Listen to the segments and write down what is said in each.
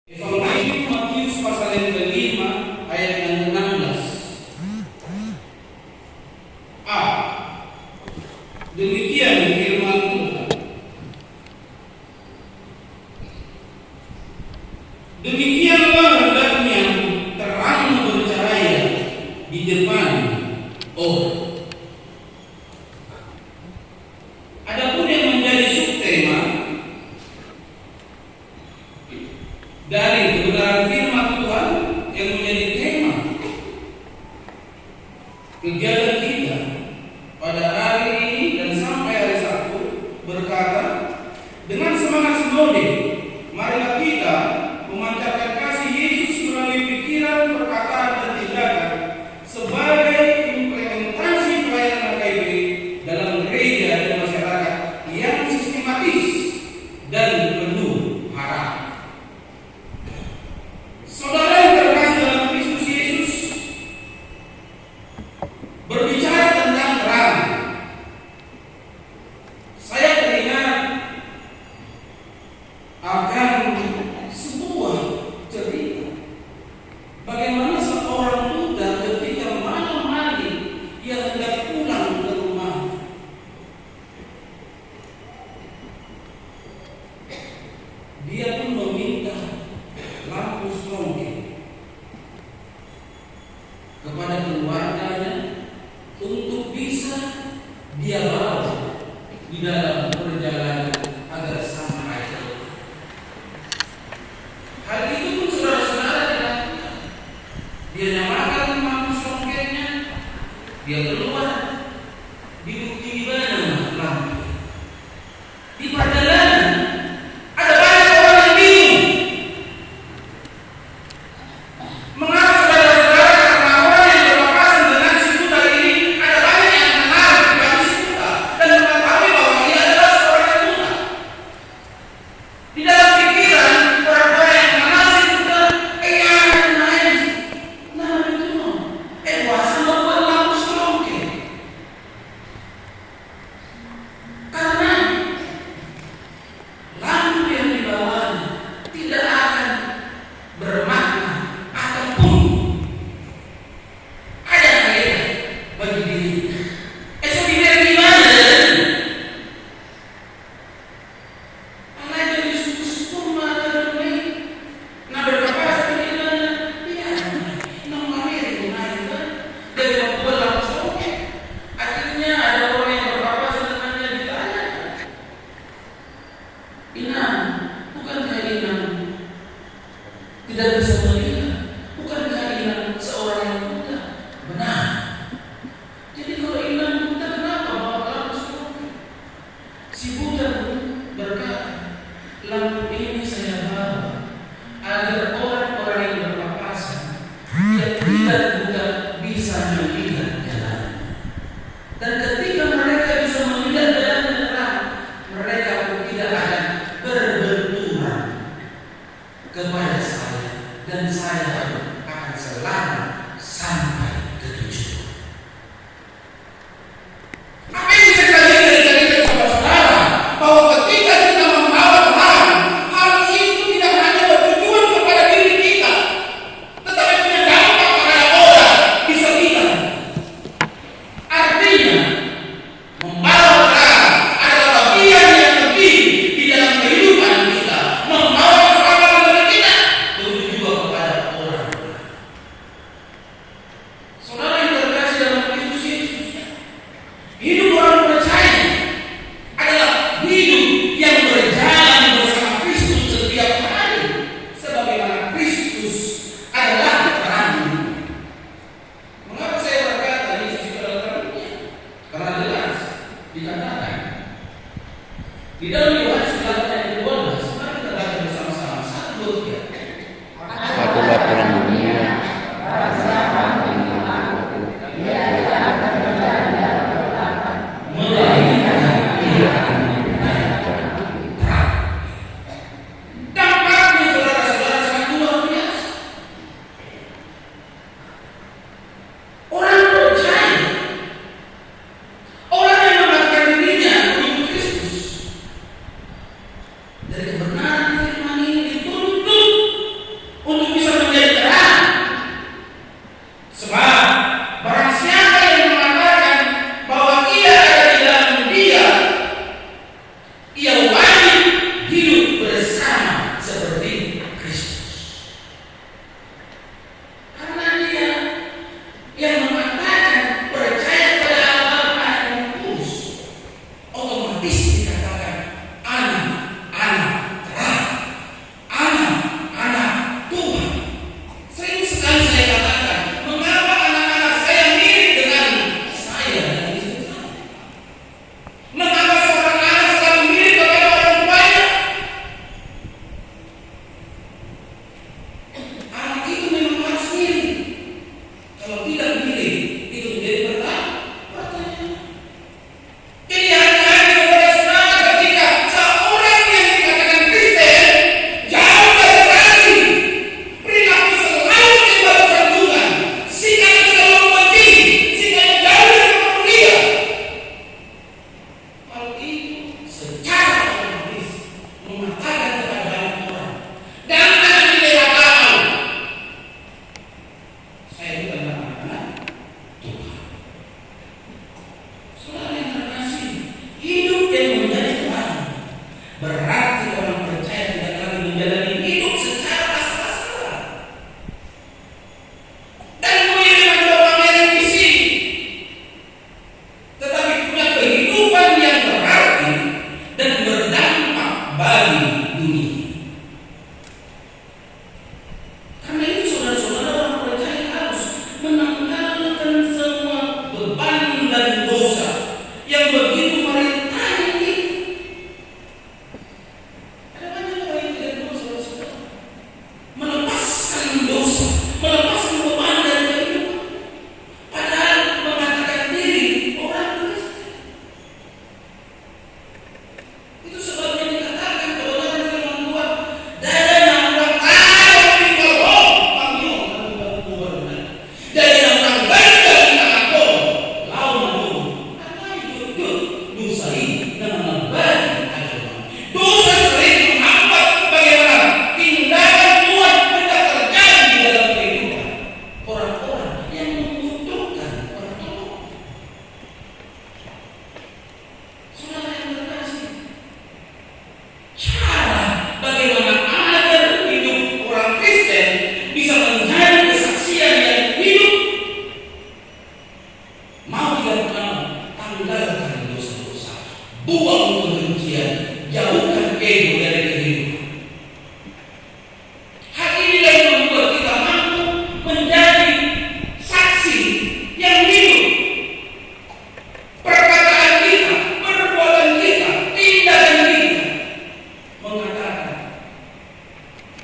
Evangelio Matius pasal yang kelima ayat yang 16. A. Demikian firman Tuhan. Demikianlah hendaknya terangmu bercahaya di depan orang. Adapun yang menjadi subtema dari kebenaran firman Tuhan yang menjadi tema kegiatan kita pada hari ini dan sampai hari Sabtu berkata, dengan semangat sinode, marilah kita memancarkan kasih Yesus melalui pikiran, perkataan, dan tindakan sebagai implementasi pelayanan HKBP dalam gereja dan masyarakat yang sistematis dan penuh harapan. Saudara yang terkasih dalam Kristus Yesus, berbicara tentang terang, saya teringat akan sebuah cerita bagaimana seorang budak ketika malam hari ia hendak pulang ke rumah. Dia pun meminta lampu strobing kepada keluarganya untuk bisa dia bawa di dalam perjalanan agar sampai. Hal itu pun saudara-saudara dilakukan. Dia nyalakan lampu strobingnya, dia keluar, duduk di mana lampu. Di perjalanan ada banyak orang yang bingung. Mengapa saudara-saudara, karena orang yang berpapasan dengan si buta ini ada banyak yang kenal dengan si buta dan mengetahui bahwa dia adalah seorang yang buta. Di dalam pikiran orang-orang yang kenal si buta, puasa membuat lampu strobing. Karena lampu yang dibawanya tidak akan bermakna ataupun ada faedah bagi diri. Esok dilihat di mana? Allah jadi suku-suku mata dunia. Nah berpapasan di mana? Iya, nomor ini naik dari membuat lampu strobing. Akhirnya ada orang yang berpapasan dengannya ditanya, Inam, bukankah Inam tidak bisa melihat? Bukankah Inam seorang yang buta? Benar. Jadi kalau Inam buta, kenapa bawa lampu strobing? Si buta pun berkata, lampu ini saya bawa agar orang-orang yang berpapasan yang tidak buta bisa melihat jalan. Dan ketika mereka bisa melihat jalan yang terang, mereka pun tidak akan berbenturan kepada saya, dan saya akan selamat sampai ke tujuan. Apa yang bisa kita lihat dari cerita saudara-saudara, bahwa ketika kita membawa terang, hal itu tidak hanya bertujuan kepada diri kita, tetapi punya dampak kepada orang di sekitar. Artinya, membawa terang adalah bagian yang penting di dalam kehidupan kita, membawa keselamatan bagi kita, begitu juga kepada orang. Saudara yang terkasih dalam Kristus Yesus, hidup orang percaya adalah hidup yang berjalan bersama Kristus setiap hari, sebagaimana Kristus adalah terang. Mengapa saya berkata Yesus itu adalah terangnya? Karena jelas dikatakan di dalam Yohanes 8 ayat 12. Mari kita baca bersama-sama 1, 2, 3. Akulah terang dunia. Melainkan ia akan menyatakan terang. Dampaknya saudara-saudara sangat luar biasa. Orang percaya, orang yang mengatakan dirinya untuk Kristus, dari kebenaran firman ini dituntut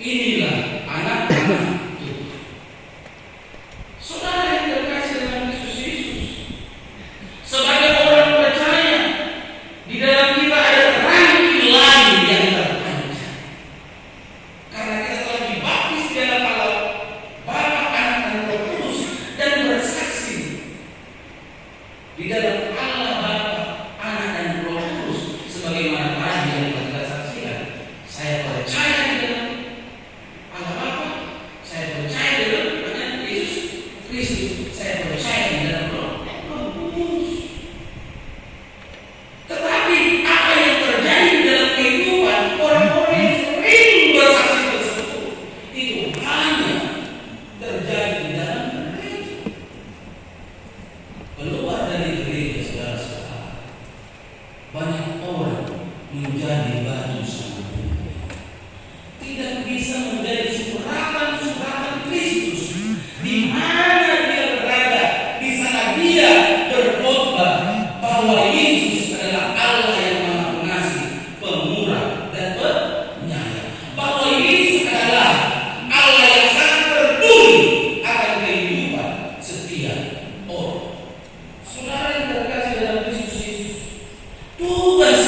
Inilah anak-anak Tuhan. Saudara yang terkasih dalam Kristus Yesus, sebagai orang percaya, di dalam kita ada terang ilahi yang terpanjang. Karena kita telah dibaptis di dalam Allah Bapa, Anak, dan Roh Kudus, dan bersaksi di dalam Allah Bapa, Anak, dan Roh Kudus, sebagaimana tadi yang telah kita saksikan. Saya percaya di dalam Allah Bapa, saya percaya di dalam Anak Yesus Kristus, saya percaya di dalam Roh Kudus. Tetapi apa yang terjadi di dalam kehidupan orang-orang yang sering bersaksi tersebut itu hanya terjadi di dalam gereja. Keluar dari gereja, saudara-saudara, banyak orang menjadi batu sandungan, tidak bisa menjadi suratan-suratan Kristus. Di mana dia berada, di sana dia berkhotbah bahwa Yesus adalah Allah yang Maha Pengasih, Pemurah, dan Penyayang. Bahwa Yesus adalah Allah yang sangat peduli akan kehidupan setiap orang. Saudara yang terkasih dalam Kristus Yesus, tugas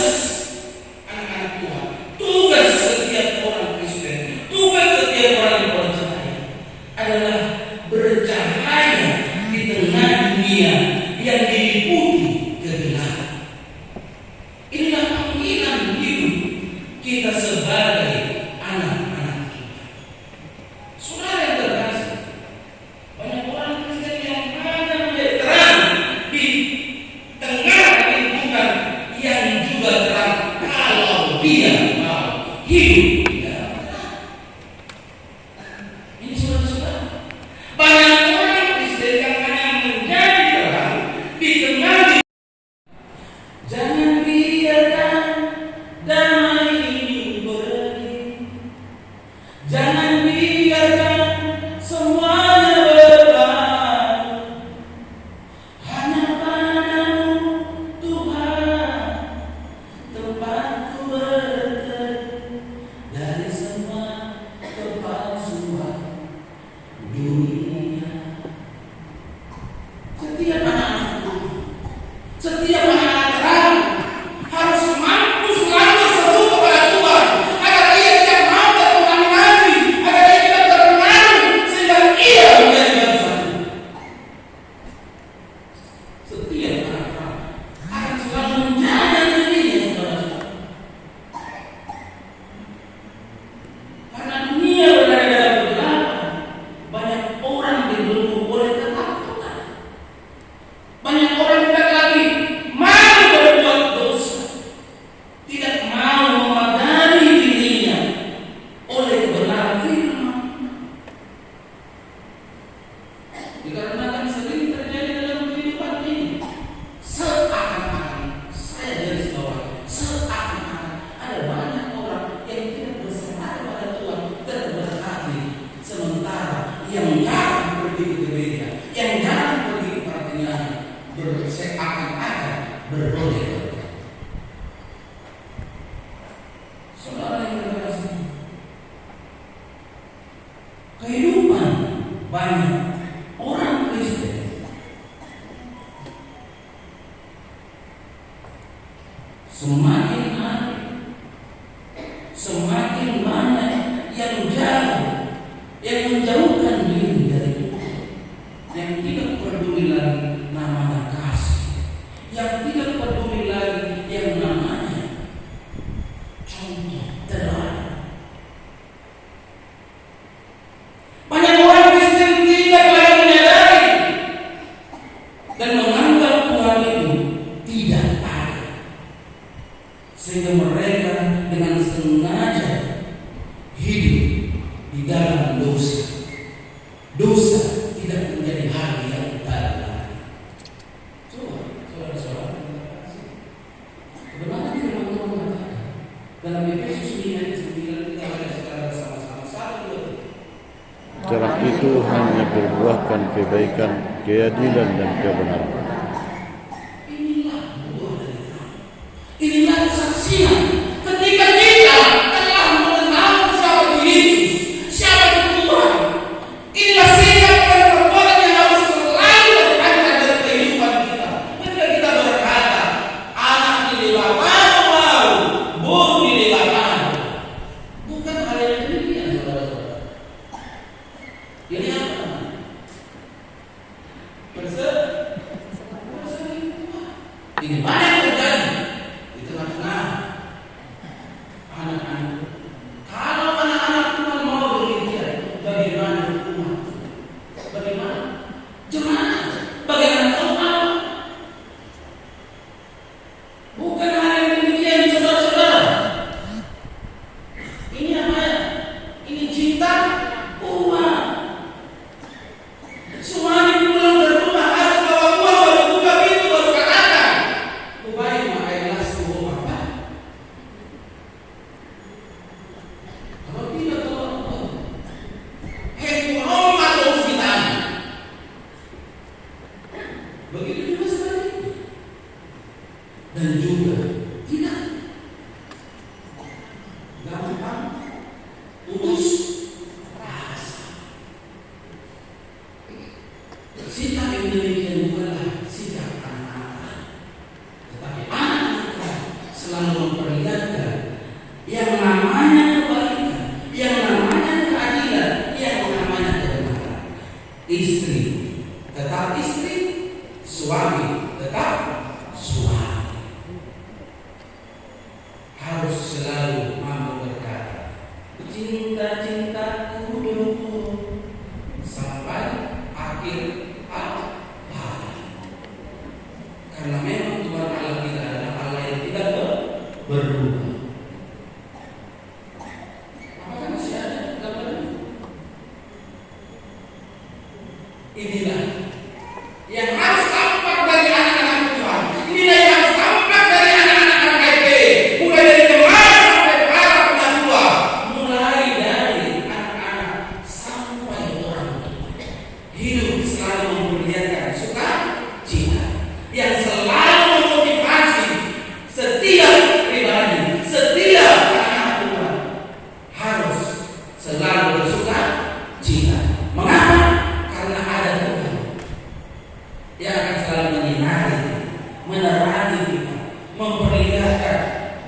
anak-anak Tuhan, tugas setiap orang Kristen, tugas setiap orang yang percaya adalah bercahaya di tengah dunia yang diliputi kegelapan. Inilah panggilan hidup kita sebagai anak-anak Tuhan. Saudara yang terkasih, banyak orang Kristen yang hanya menjadi terang di tengah lingkungan yang juga terang kalau dia mau hidup di dalam terang. Ini saudara-saudara, banyak orang Kristen yang hanya menjadi terang di tengah. Jangan biarkan damai ini pergi. Jangan biarkan semuanya berlalu. Hanya padamu Tuhan tempatku berteduh dari semua kepalsuan dunia. Setiap anak-anak Tuhan, setiap anak-anak terang harus mampu selalu seru kepada Tuhan, agar ia tidak mau terkontaminasi, agar ia tidak terpengaruh sehingga ia menjadi batu sandungan. Setiap anak terang akan selalu menjaga dirinya, saudara-saudara. Karena dunia berada dalam kegelapan, banyak orang dibelenggu oleh ketakutan. Banyak orang tidak lagi mau berbuat dosa, tidak mau memadani dirinya oleh kebenaran firman. Dikarenakan sering terjadi dalam kehidupan ini, seakan-akan, saya garis bawah, seakan-akan ada banyak orang yang tidak bersandar pada Tuhan terberkati, sementara yang jarang pergi ke gereja, yang jarang pergi ke pertanyaan, seakan-akan beroleh berkat. Saudara yang terkasih, kehidupan banyak orang Kristen semakin hari semakin banyak yang jauh, yang menjauhkan diri dari Tuhan, yang tidak peduli lagi namanya kasih, yang tidak peduli lagi yang namanya contoh teladan. Banyak orang Kristen tidak lagi menyadari dan menganggap Tuhan itu tidak ada, sehingga mereka dengan sengaja hidup di dalam dosa. Dosa tidak menjadi hal yang utama. Coba, saudara-saudara, bagaimana firman Tuhan mengatakan dalam Efesus 5 ayat 9, kita baca secara bersama-sama. 1, 2, 3. Cara itu hanya berbuahkan kebaikan, keadilan, dan kebenaran. Inilah buah dari terang. Inilah kesaksian ketika kita telah mengenal siapa Yesus. Inilah yang harus tampak dari anak-anak Tuhan. Inilah yang harus tampak dari anak-anak KKP. Mulai dari kemarin sampai para penatua. Mulai dari anak-anak sampai orang tua. Hidup selalu memperlihatkan sukacita yang selalu memotivasi setiap pribadi, setiap anak Tuhan harus selalu bersukacita. Mengapa? Karena ada Tuhan yang akan selalu menyinari, menerangi kita, memperlihatkan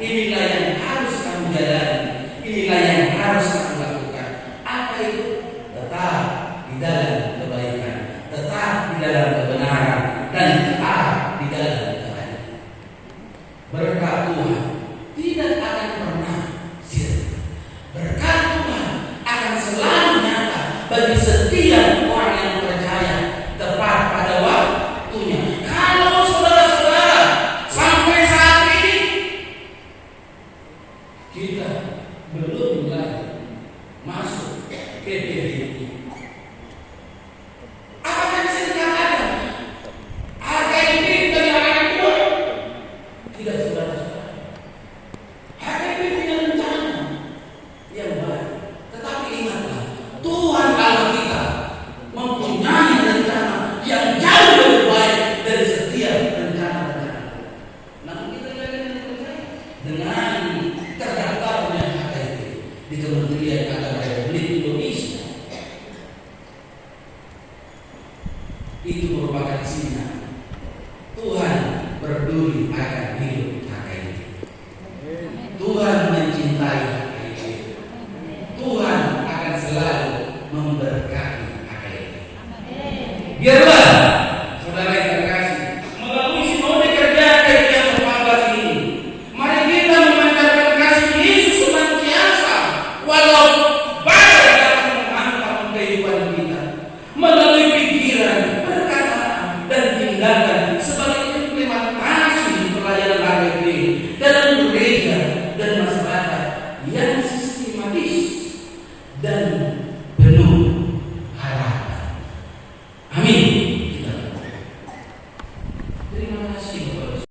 inilah yang harus kamu jalani, inilah yang harus kamu lakukan. Apa itu? Tetap di dalam kebaikan, tetap di dalam kebenaran, dan tetap di dalam keadilan. Berkat Tuhan tidak akan pernah sirna. Berkat Tuhan akan selalu nyata bagi setiap orang yang percaya, tepat pada waktunya. Kalau saudara-saudara sampai saat ini kita belum lagi masuk ke PBB, apakah bisa dikatakan harga hidup dari anak Tuhan? Tidak, saudara-saudara. Harga hidup punya rencana yang baik. Tetapi ingatlah, Tuhan Allah kita mempunyai rencana yang jauh lebih baik dari setiap rencana-rencana. Namun kita tidak percaya dengan terdaftarnya HKP di Kementerian Agama Republik Indonesia. Itu merupakan sinyal